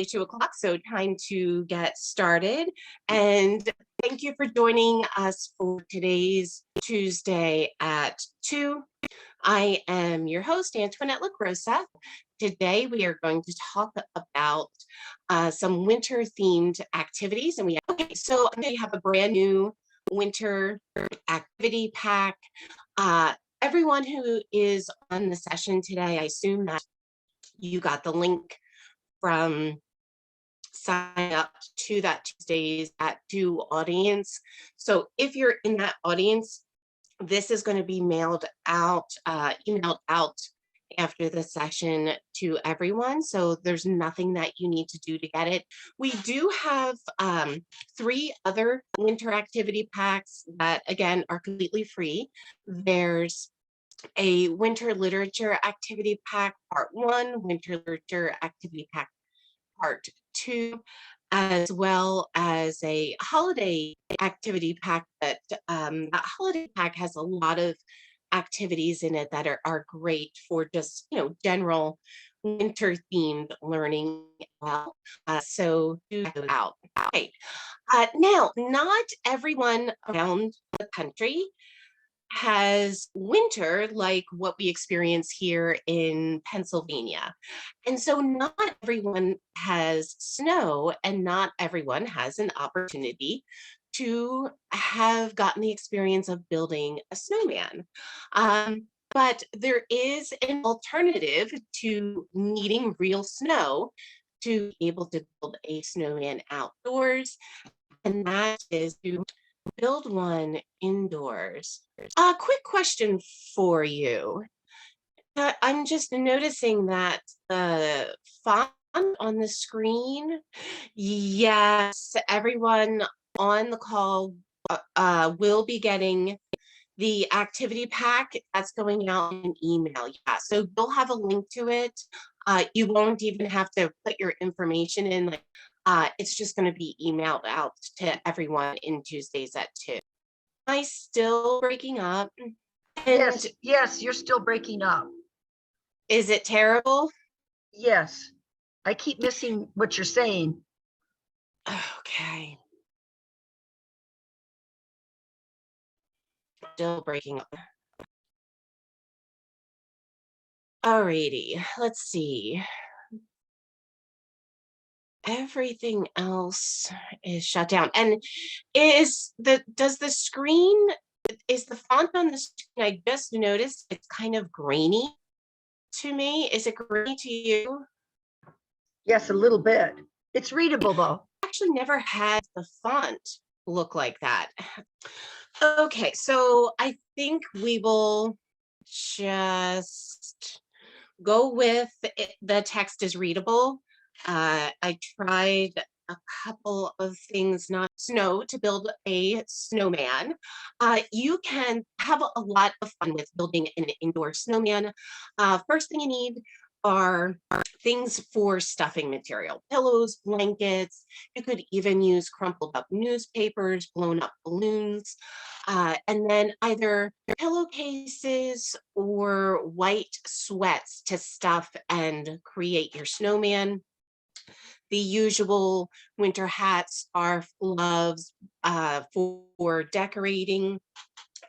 2 o'clock, so time to get started. And thank you for joining us for today's Tuesday at 2. I am your host, Antoinette LaGrossa. Today, we are going to talk about some winter-themed activities. And so I have a brand new winter activity pack. Everyone who is on the session today, I assume that you got the link from sign up to that Tuesdays at 2 audience. So if you're in that audience, this is going to be emailed out after the session to everyone. So there's nothing that you need to do to get it. We do have 3 other winter activity packs that, again, are completely free. There's a winter literature activity pack part 1, winter literature activity pack part 2, as well as a holiday activity pack that holiday pack has a lot of activities in it that are great for just, general winter themed learning. So do check it out. Okay. Now, not everyone around the country has winter like what we experience here in Pennsylvania. And so not everyone has snow and not everyone has an opportunity to have gotten the experience of building a snowman. But there is an alternative to needing real snow to be able to build a snowman outdoors, and that is to build one indoors. A quick question for you. I'm just noticing that the font on the screen, yes, everyone on the call will be getting the activity pack that's going out in an email. Yeah, so you'll have a link to it. You won't even have to put your information in. It's just going to be emailed out to everyone in Tuesdays at 2. Am I still breaking up? And yes, you're still breaking up. Is it terrible? Yes, I keep missing what you're saying. Okay. Still breaking up. Alrighty, let's see. Everything else is shut down. And is the font on the screen, I just noticed it's kind of grainy to me. Is it grainy to you? Yes, a little bit. It's readable though. I actually never had the font look like that. Okay, so I think we will just go with it. The text is readable. I tried a couple of things, not snow, to build a snowman. You can have a lot of fun with building an indoor snowman. First thing you need are things for stuffing material: pillows, blankets. You could even use crumpled up newspapers, blown up balloons, and then either pillowcases or white sweats to stuff and create your snowman. The usual winter hat, scarf, gloves for decorating.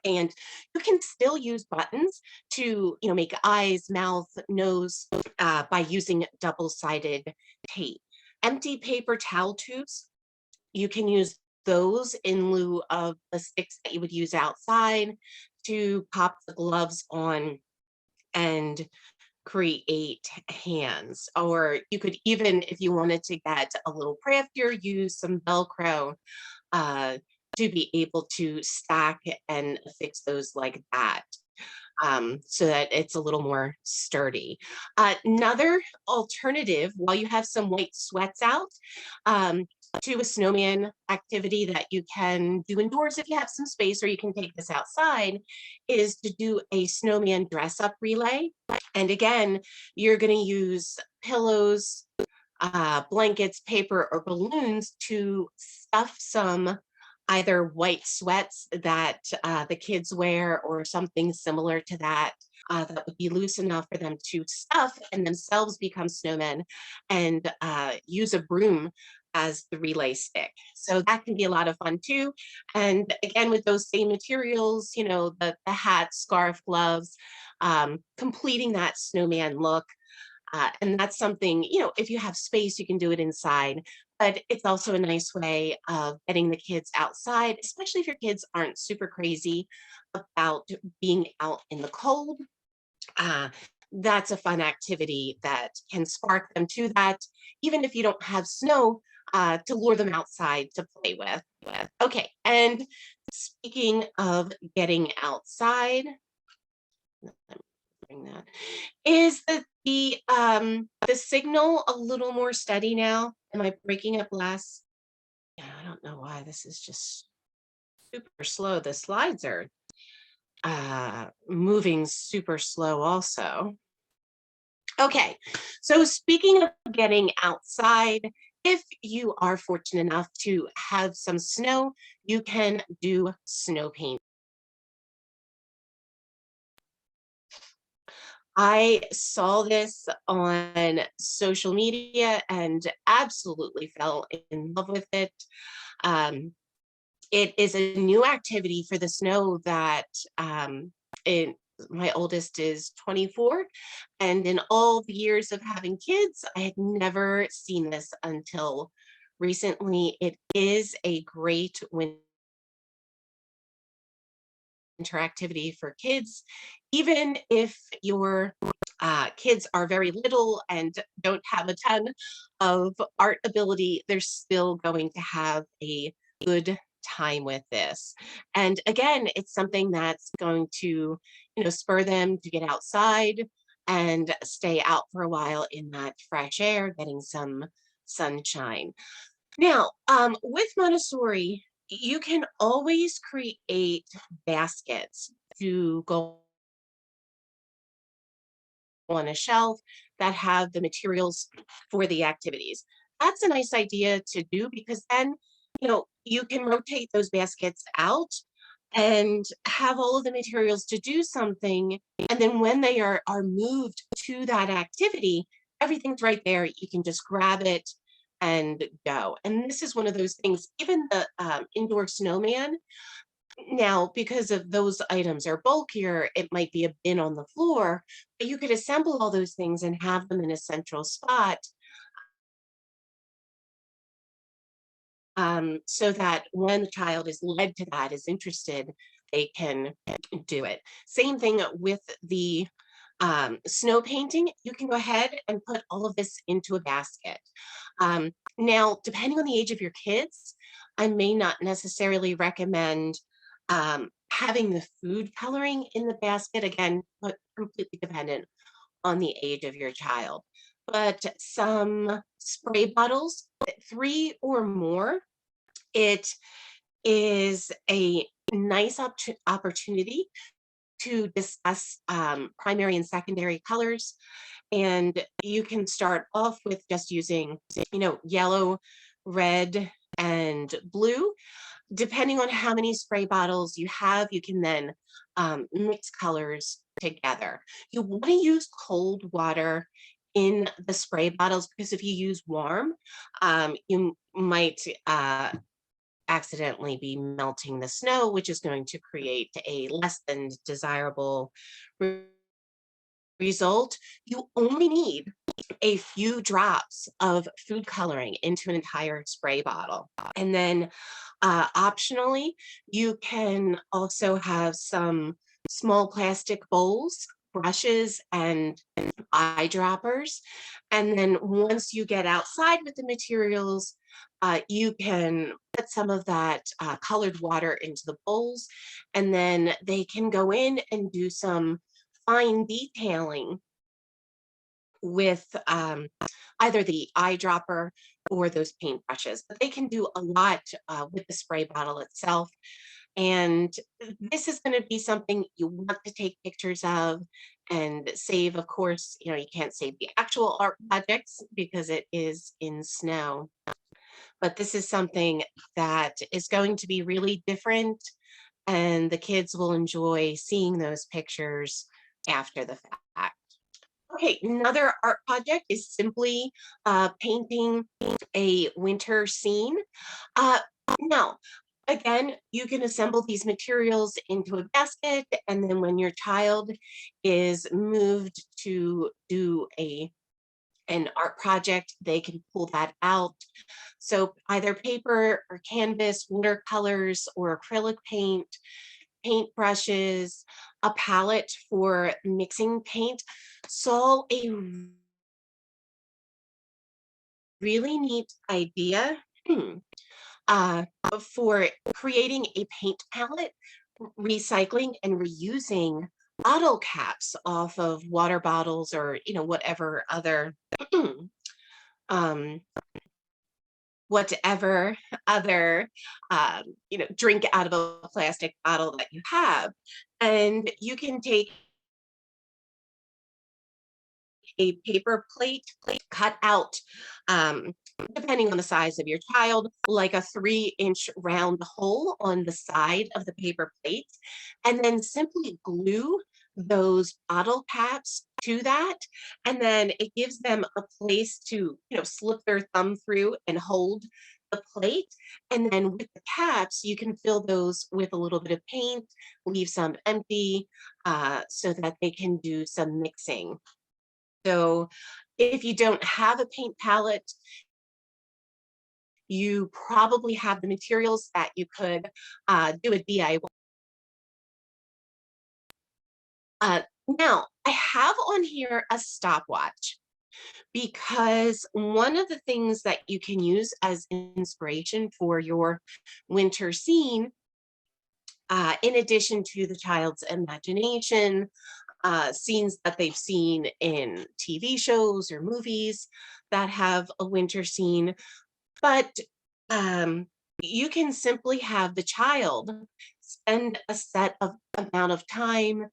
And you can still use buttons to, make eyes, mouth, nose by using double-sided tape. Empty paper towel tubes, you can use those in lieu of the sticks that you would use outside to pop the gloves on and create hands. Or you could even, if you wanted to get a little craftier, use some Velcro to be able to stack and fix those like that, so that it's a little more sturdy. Another alternative, while you have some white sweats out, to a snowman activity that you can do indoors if you have some space, or you can take this outside, is to do a snowman dress up relay. And again, you're going to use pillows, blankets, paper, or balloons to stuff some either white sweats that the kids wear or something similar to that. That would be loose enough for them to stuff and themselves become snowmen, and use a broom as the relay stick. So that can be a lot of fun too. And again, with those same materials, you know, the hat, scarf, gloves, completing that snowman look. And that's something, you know, if you have space, you can do it inside. But it's also a nice way of getting the kids outside, especially if your kids aren't super crazy about being out in the cold. Uh, that's a fun activity that can spark them to that, even if you don't have snow, to lure them outside to play with. Okay, and speaking of getting outside, let me bring that. Is the signal a little more steady now? Am I breaking up less? Yeah, I don't know why this is just super slow. The slides are moving super slow also. Okay, so speaking of getting outside, if you are fortunate enough to have some snow, you can do snow paint. I saw this on social media and absolutely fell in love with it. Um, it is a new activity for the snow that it, my oldest is 24. And in all the years of having kids, I had never seen this until recently. It is a great winter activity for kids, even if your kids are very little and don't have a ton of art ability, they're still going to have a good time with this. And again, it's something that's going to, you know, spur them to get outside and stay out for a while in that fresh air, getting some sunshine. Now, with Montessori, you can always create baskets to go on a shelf that have the materials for the activities. That's a nice idea to do because then, you know, you can rotate those baskets out and have all of the materials to do something. And then when they are moved to that activity, everything's right there. You can just grab it and go. And this is one of those things, even the indoor snowman, now, because of those items are bulkier, it might be a bin on the floor, but you could assemble all those things and have them in a central spot, so that when the child is led to that, is interested, they can do it. Same thing with the snow painting. You can go ahead and put all of this into a basket. Now, depending on the age of your kids, I may not necessarily recommend having the food coloring in the basket. Again, but completely dependent on the age of your child. But some spray bottles, three or more, it is a nice opportunity to discuss primary and secondary colors. And you can start off with just using, you know, yellow, red, and blue. Depending on how many spray bottles you have, you can then mix colors together. You want to use cold water in the spray bottles because if you use warm, you might accidentally be melting the snow, which is going to create a less than desirable result. You only need a few drops of food coloring into an entire spray bottle. And then optionally, you can also have some small plastic bowls, brushes, and eyedroppers. And then once you get outside with the materials, you can put some of that colored water into the bowls, and then they can go in and do some fine detailing with either the eyedropper or those paint brushes. But they can do a lot with the spray bottle itself. And this is going to be something you want to take pictures of and save. Of course, you know, you can't save the actual art projects because it is in snow. but this is something that is going to be really different, and the kids will enjoy seeing those pictures after the fact. Okay, another art project is simply painting a winter scene. Uh, Now, again, you can assemble these materials into a basket, and then when your child is moved to do an art project, they can pull that out. So either paper or canvas, watercolors or acrylic paint, paint brushes, a palette for mixing paint. So a really neat idea uh, for creating a paint palette, recycling and reusing bottle caps off of water bottles or whatever other um, whatever other drink out of a plastic bottle that you have, and you can take a paper plate cut out, um, depending on the size of your child, like a 3-inch round hole on the side of the paper plate, and then simply glue those bottle caps to that. And then it gives them a place to, slip their thumb through and hold the plate. And then with the caps, you can fill those with a little bit of paint, leave some empty, so that they can do some mixing. So if you don't have a paint palette, you probably have the materials that you could do a DIY. Now, I have on here a stopwatch because one of the things that you can use as inspiration for your winter scene, in addition to the child's imagination, scenes that they've seen in TV shows or movies that have a winter scene, but um, you can simply have the child spend a set of amount of time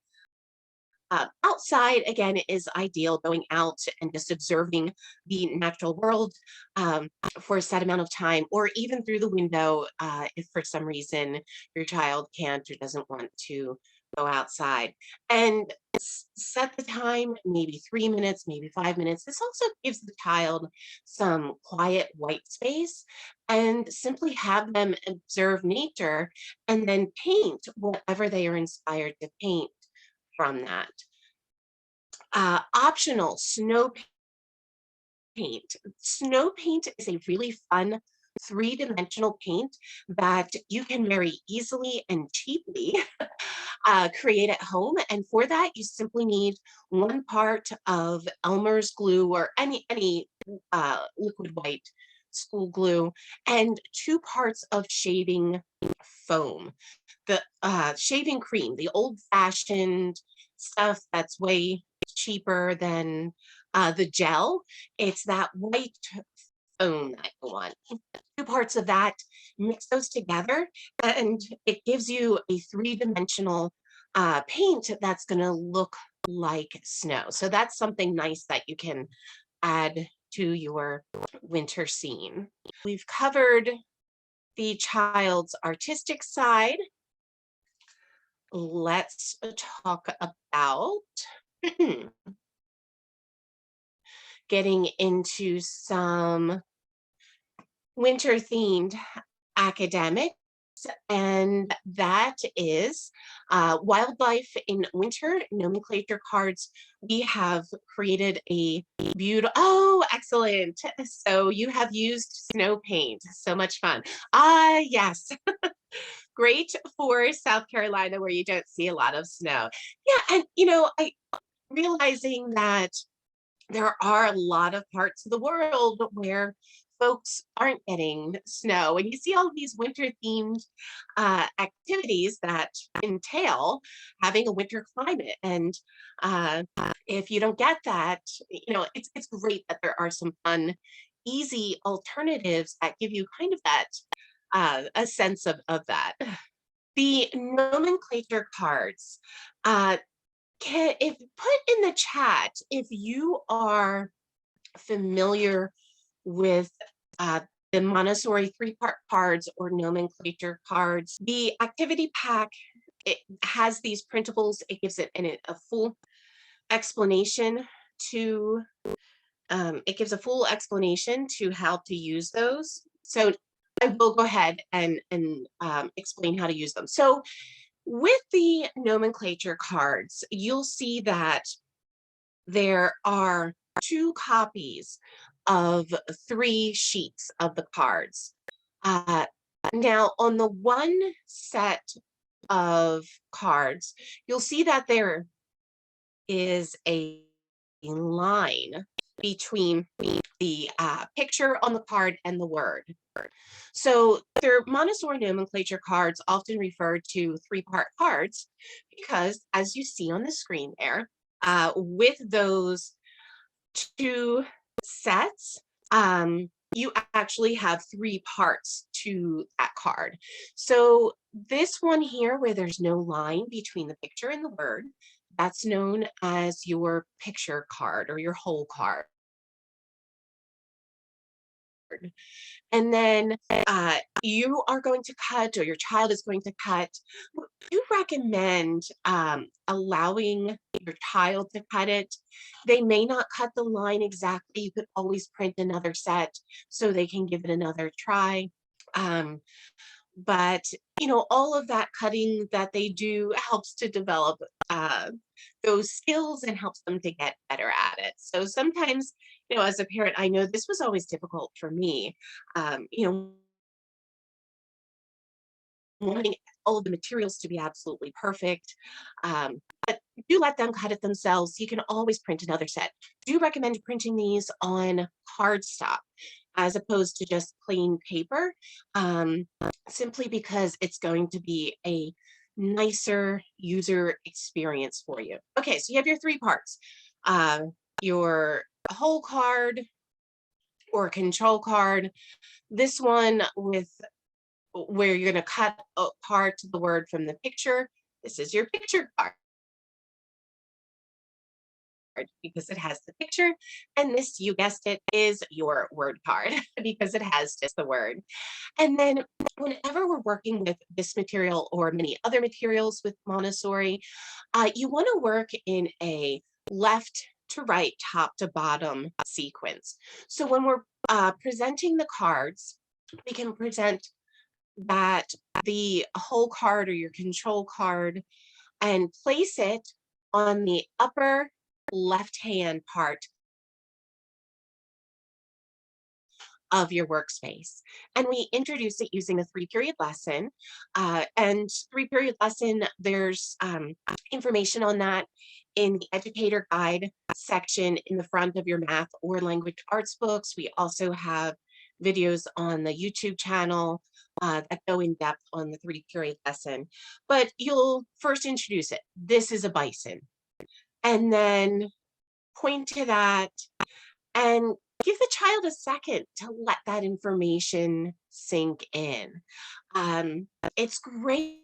outside. Again, is ideal, going out and just observing the natural world for a set amount of time, or even through the window if for some reason your child can't or doesn't want to go outside. And set the time, maybe 3 minutes, maybe 5 minutes. This also gives the child some quiet white space, and simply have them observe nature and then paint whatever they are inspired to paint from that. Optional, snow paint. Snow paint is a really fun three-dimensional paint that you can very easily and cheaply create at home. And for that, you simply need one part of Elmer's glue or any liquid white school glue, and 2 parts of shaving foam. The shaving cream, the old-fashioned stuff that's way cheaper than the gel. It's that white foam that you want. 2 parts of that, mix those together, and it gives you a three-dimensional paint that's going to look like snow. So that's something nice that you can add to your winter scene. We've covered the child's artistic side. Let's talk about getting into some winter themed academics, and that is wildlife in winter nomenclature cards. We have created a beautiful, oh, excellent. So you have used snow paint. So much fun. Yes. Great for South Carolina where you don't see a lot of snow. Yeah, and I realizing that there are a lot of parts of the world where folks aren't getting snow, and you see all these winter themed activities that entail having a winter climate. And if you don't get that, it's great that there are some fun, easy alternatives that give you kind of that a sense of that. The nomenclature cards. If put in the chat if you are familiar with the Montessori 3-part cards or nomenclature cards. The activity pack, it has these printables. It gives it a full explanation to how to use those. So I will go ahead and explain how to use them. So with the nomenclature cards, you'll see that there are 2 copies of 3 sheets of the cards. Now, on the one set of cards, you'll see that there is a line between the picture on the card and the word. So their Montessori nomenclature cards often refer to 3-part cards because, as you see on the screen there, with those 2 sets, you actually have 3 parts to that card. So this one here, where there's no line between the picture and the word, that's known as your picture card or your whole card. And then you are going to cut, or your child is going to cut. You recommend allowing your child to cut it. They may not cut the line exactly. You could always print another set so they can give it another try. But all of that cutting that they do helps to develop those skills and helps them to get better at it. So sometimes, as a parent, I know this was always difficult for me. Wanting all of the materials to be absolutely perfect. But do let them cut it themselves. You can always print another set. Do recommend printing these on cardstock as opposed to just plain paper, simply because it's going to be a nicer user experience for you. Okay, so you have your 3 parts. Your whole card or control card. This one with where you're going to cut apart the word from the picture. This is your picture card because it has the picture. And this, you guessed it, is your word card because it has just the word. And then whenever we're working with this material or many other materials with Montessori, you want to work in a left to right, top to bottom sequence. So when we're presenting the cards, we can present that the whole card or your control card and place it on the upper left-hand part of your workspace. And we introduce it using a 3-period lesson. And 3-period lesson, there's information on that in the educator guide section in the front of your math or language arts books. We also have videos on the YouTube channel that go in depth on the 3-period lesson. But you'll first introduce it. This is a bison. And then point to that and give the child a second to let that information sink in. It's great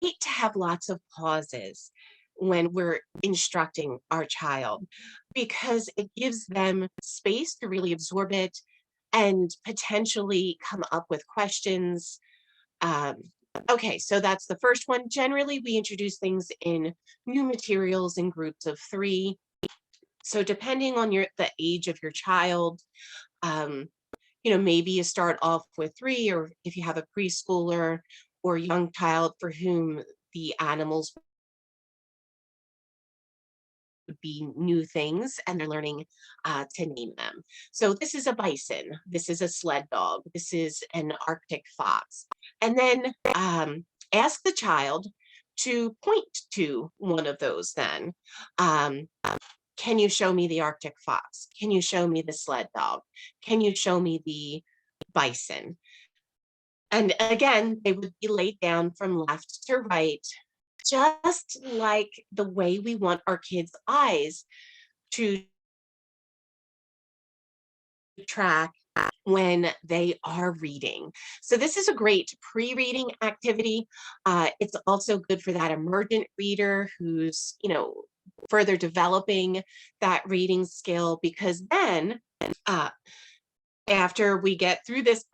to have lots of pauses when we're instructing our child because it gives them space to really absorb it and potentially come up with questions. Okay, so that's the first one. Generally, we introduce things in new materials in groups of 3. So depending on the age of your child, maybe you start off with 3, or if you have a preschooler or young child for whom the animals would be new things and they're learning to name them. So this is a bison, this is a sled dog, this is an Arctic fox. And then ask the child to point to one of those then. Can you show me the Arctic fox? Can you show me the sled dog? Can you show me the bison? And again, they would be laid down from left to right, just like the way we want our kids' eyes to track when they are reading. So this is a great pre-reading activity. It's also good for that emergent reader who's, further developing that reading skill, because then after we get through this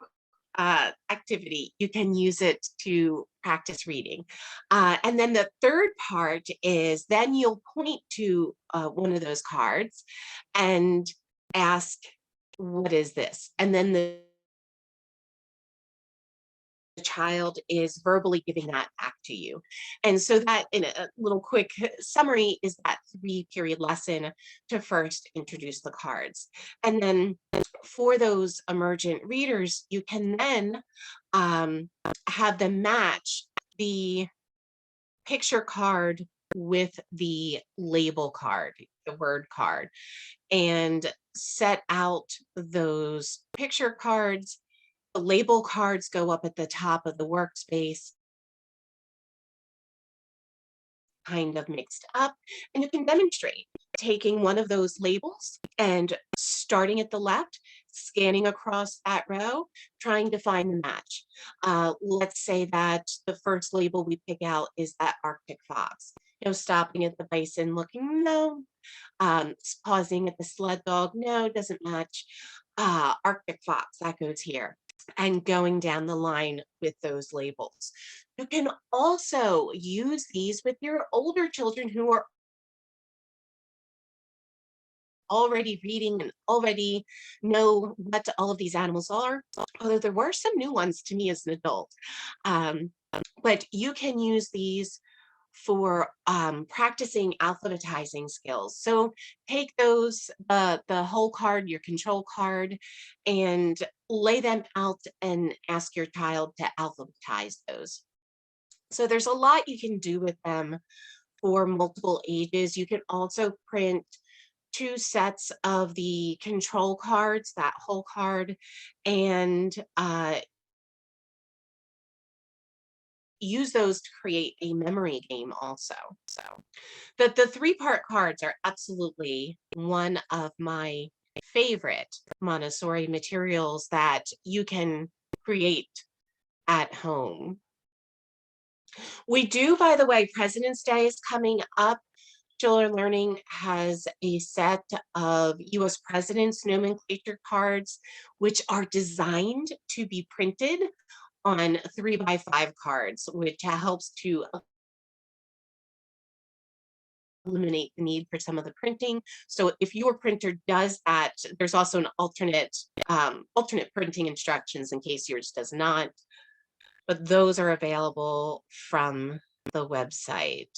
activity, you can use it to practice reading. And then the third part is then you'll point to one of those cards and ask, what is this? And then the child is verbally giving that back to you. And so that, in a little quick summary, is that 3-period lesson to first introduce the cards. And then for those emergent readers, you can then have them match the picture card with the label card, the word card, and set out those picture cards. The label cards go up at the top of the workspace, kind of mixed up, and you can demonstrate taking one of those labels and starting at the left, scanning across that row, trying to find the match. Let's say that the first label we pick out is that Arctic fox. Stopping at the bison, looking, no. Pausing at the sled dog, no, doesn't match. Arctic fox, that goes here. And going down the line with those labels. You can also use these with your older children who are already reading and already know what all of these animals are, although there were some new ones to me as an adult. But you can use these for practicing alphabetizing skills. So take those, the whole card, your control card, and lay them out and ask your child to alphabetize those. So there's a lot you can do with them for multiple ages. You can also print 2 sets of the control cards, that whole card, and use those to create a memory game also. So the 3-part cards are absolutely one of my favorite Montessori materials that you can create at home. We do, by the way, President's Day is coming up. ShillerLearning has a set of US President's nomenclature cards, which are designed to be printed on 3x5 cards, which helps to eliminate the need for some of the printing. So if your printer does that, there's also an alternate printing instructions in case yours does not, but those are available from the website.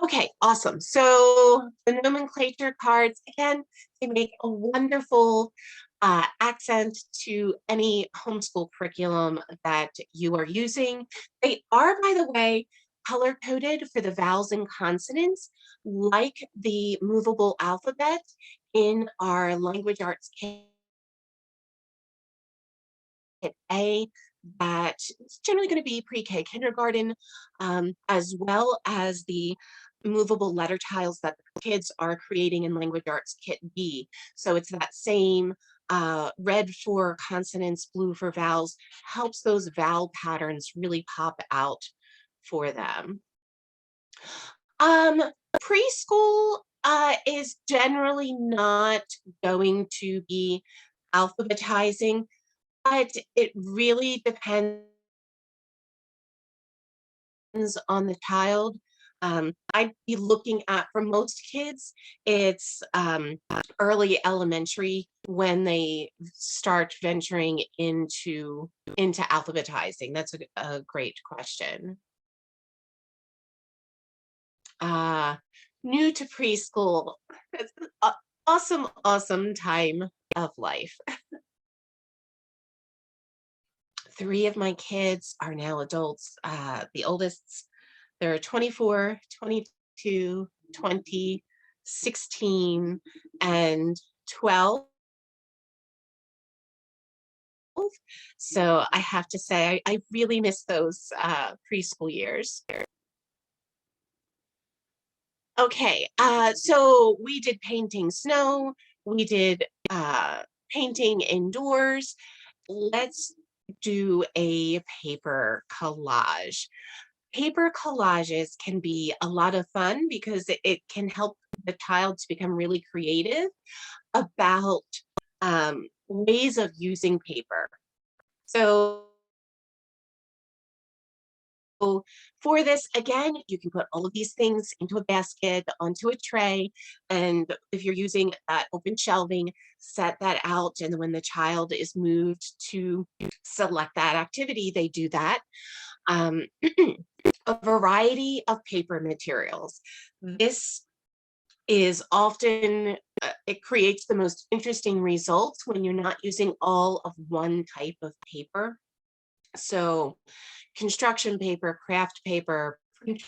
Okay, awesome. So the nomenclature cards, again, they make a wonderful accent to any homeschool curriculum that you are using. They are, by the way, color coded for the vowels and consonants, like the movable alphabet in our language arts kit A, that is generally going to be pre-K kindergarten, as well as the movable letter tiles that the kids are creating in language arts kit B. So it's that same red for consonants, blue for vowels, helps those vowel patterns really pop out for them. Preschool is generally not going to be alphabetizing, but it really depends on the child. I'd be looking at, for most kids, it's early elementary when they start venturing into alphabetizing. That's a great question. New to preschool, it's an awesome time of life. 3 of my kids are now adults. The oldest, they're 24, 22, 20, 16, and 12. So I have to say, I really miss those preschool years. Okay, so we did painting snow, we did painting indoors. Let's do a paper collage. Paper collages can be a lot of fun because it can help the child to become really creative about ways of using paper. So for this, again, you can put all of these things into a basket, onto a tray, and if you're using open shelving, set that out. And when the child is moved to select that activity, they do that. Um, a variety of paper materials. This is often, it creates the most interesting results when you're not using all of one type of paper. So construction paper, craft paper, printer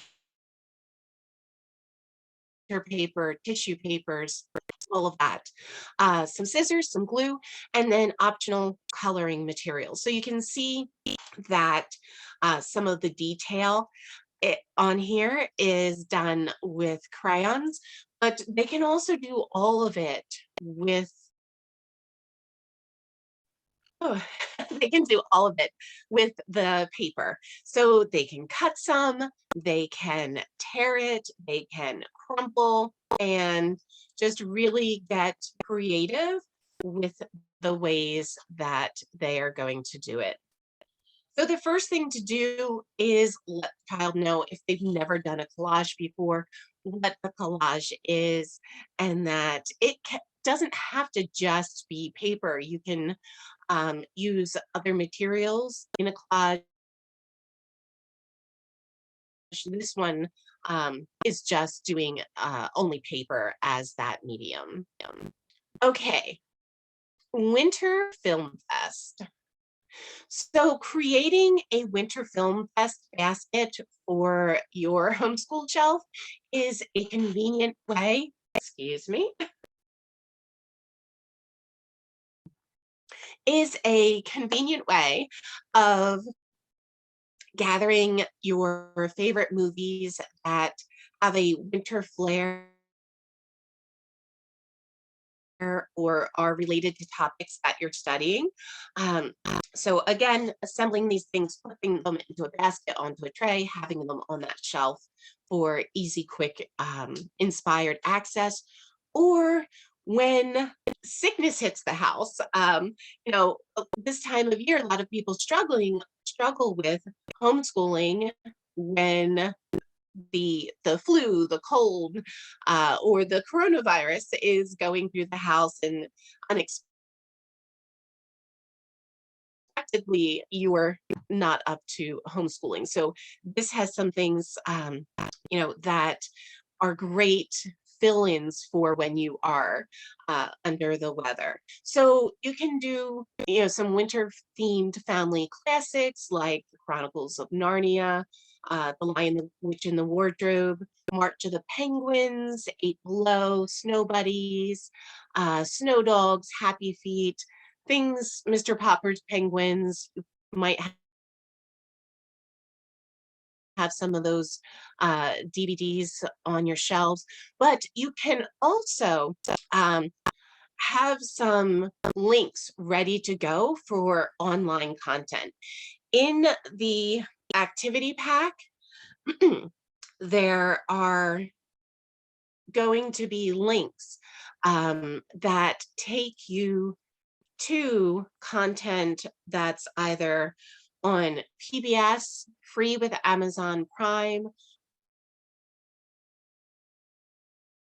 paper, tissue papers, all of that. Some scissors, some glue, and then optional coloring materials. So you can see that some of the detail on here is done with crayons, but they can also do all of it with, oh, they can do all of it with the paper. So they can cut some, they can tear it, they can crumple, and just really get creative with the ways that they are going to do it. So the first thing to do is let the child know, if they've never done a collage before, what the collage is, and that it doesn't have to just be paper. You can use other materials in a collage. This one is just doing only paper as that medium. Okay, Winter Film Fest. So creating a Winter Film Fest basket for your homeschool shelf is a convenient way, excuse me, is a convenient way of gathering your favorite movies that have a winter flair or are related to topics that you're studying. Um, so again, assembling these things, putting them into a basket, onto a tray, having them on that shelf for easy, quick, inspired access. Or when sickness hits the house, this time of year, a lot of people struggle with homeschooling when the flu, the cold, or the coronavirus is going through the house, and unexpectedly you are not up to homeschooling. So this has some things, that are great fill-ins for when you are under the weather. So you can do, some winter themed family classics like the Chronicles of Narnia, The Lion, the Witch, and the Wardrobe, March of the Penguins, Eight Below, Snow Buddies, Snow Dogs, Happy Feet, things, Mr. Popper's Penguins. You might have some of those DVDs on your shelves, but you can also have some links ready to go for online content. In the activity pack, there are going to be links that take you to content that's either on PBS, free with Amazon Prime,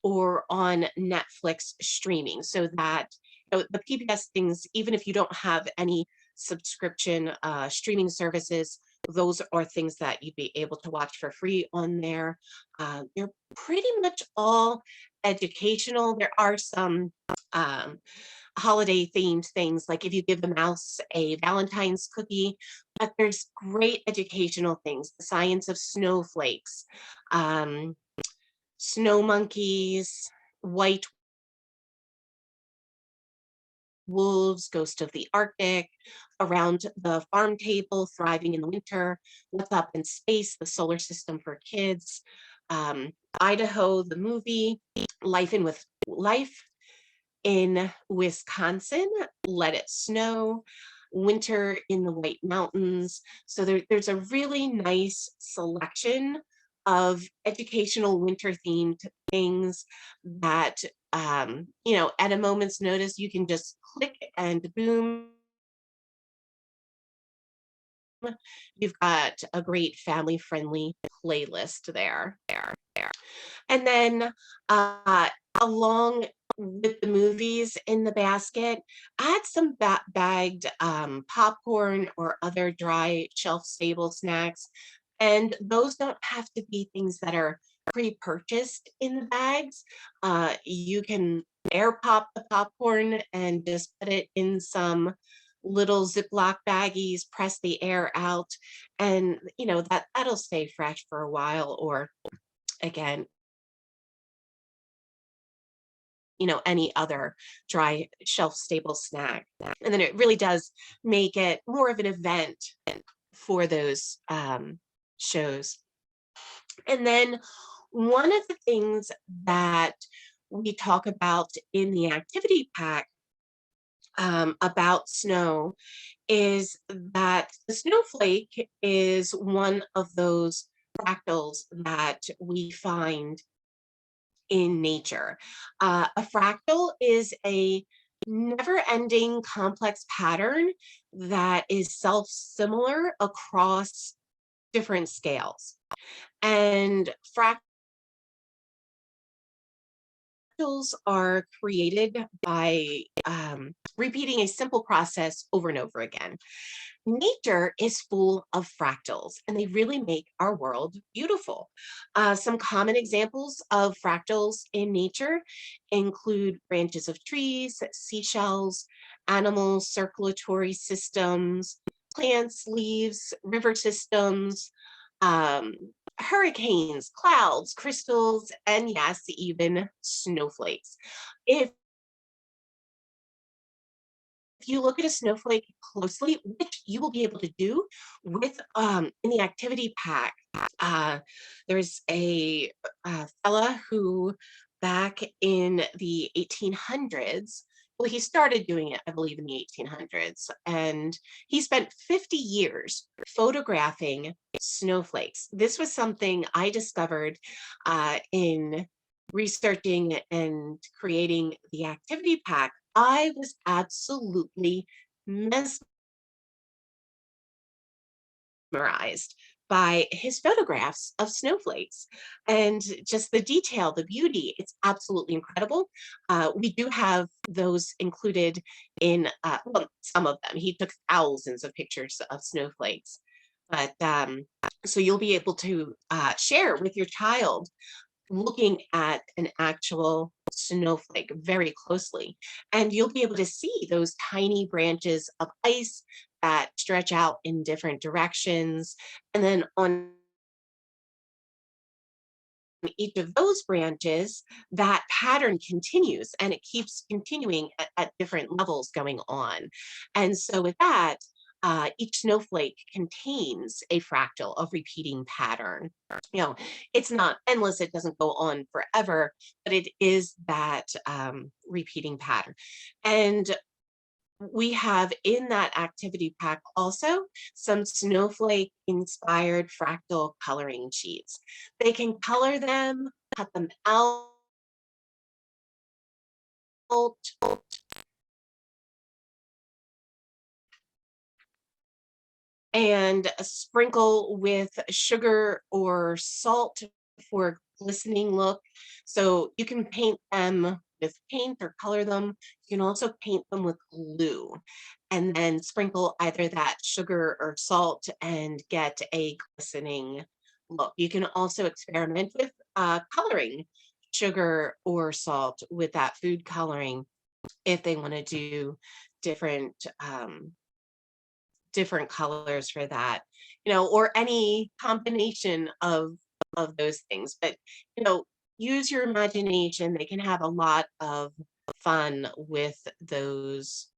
or on Netflix streaming. So that, the PBS things, even if you don't have any subscription streaming services, those are things that you'd be able to watch for free on there. They're pretty much all educational. There are some holiday themed things, like if you give the mouse a Valentine's cookie, but there's great educational things, the science of snowflakes, um, snow monkeys, white wolves, ghost of the Arctic, around the farm table, thriving in the winter, what's up in space, the solar system for kids, Idaho, the movie, life in Wisconsin, Let It Snow, Winter in the White Mountains. So there's a really nice selection of educational winter themed things that, at a moment's notice, you can just click and boom, you've got a great family-friendly playlist there. And then, along with the movies in the basket, add some bagged popcorn or other dry shelf-stable snacks. And those don't have to be things that are pre-purchased in the bags. You can air pop the popcorn and just put it in some little Ziploc baggies, press the air out, and that'll stay fresh for a while. Or again, any other dry shelf stable snack. And then it really does make it more of an event for those shows. And then one of the things that we talk about in the activity pack about snow is that the snowflake is one of those fractals that we find in nature. A fractal is a never-ending complex pattern that is self-similar across different scales. And fractals are created by repeating a simple process over and over again. Nature is full of fractals, and they really make our world beautiful. Some common examples of fractals in nature include branches of trees, seashells, animals, circulatory systems, plants, leaves, river systems, um, hurricanes, clouds, crystals, and yes, even snowflakes. If you look at a snowflake closely, which you will be able to do with in the activity pack, there's a fella who back in the 1800s, well, he started doing it, I believe, in the 1800s, and he spent 50 years photographing snowflakes. This was something I discovered in researching and creating the activity pack. I was absolutely mesmerized by his photographs of snowflakes and just the detail, the beauty. It's absolutely incredible. We do have those included in, well, some of them. He took thousands of pictures of snowflakes. But so you'll be able to share with your child looking at an actual snowflake very closely. And you'll be able to see those tiny branches of ice that stretch out in different directions. And then on each of those branches, that pattern continues and it keeps continuing at different levels going on. And so with that, each snowflake contains a fractal, a repeating pattern. It's not endless, it doesn't go on forever, but it is that repeating pattern. And we have in that activity pack also some snowflake inspired fractal coloring sheets. They can color them, cut them out, and sprinkle with sugar or salt for a glistening look. So you can paint them with paint or color them. You can also paint them with glue and then sprinkle either that sugar or salt and get a glistening look. You can also experiment with coloring sugar or salt with that food coloring if they want to do different different colors for that, or any combination of those things. But use your imagination. They can have a lot of fun with those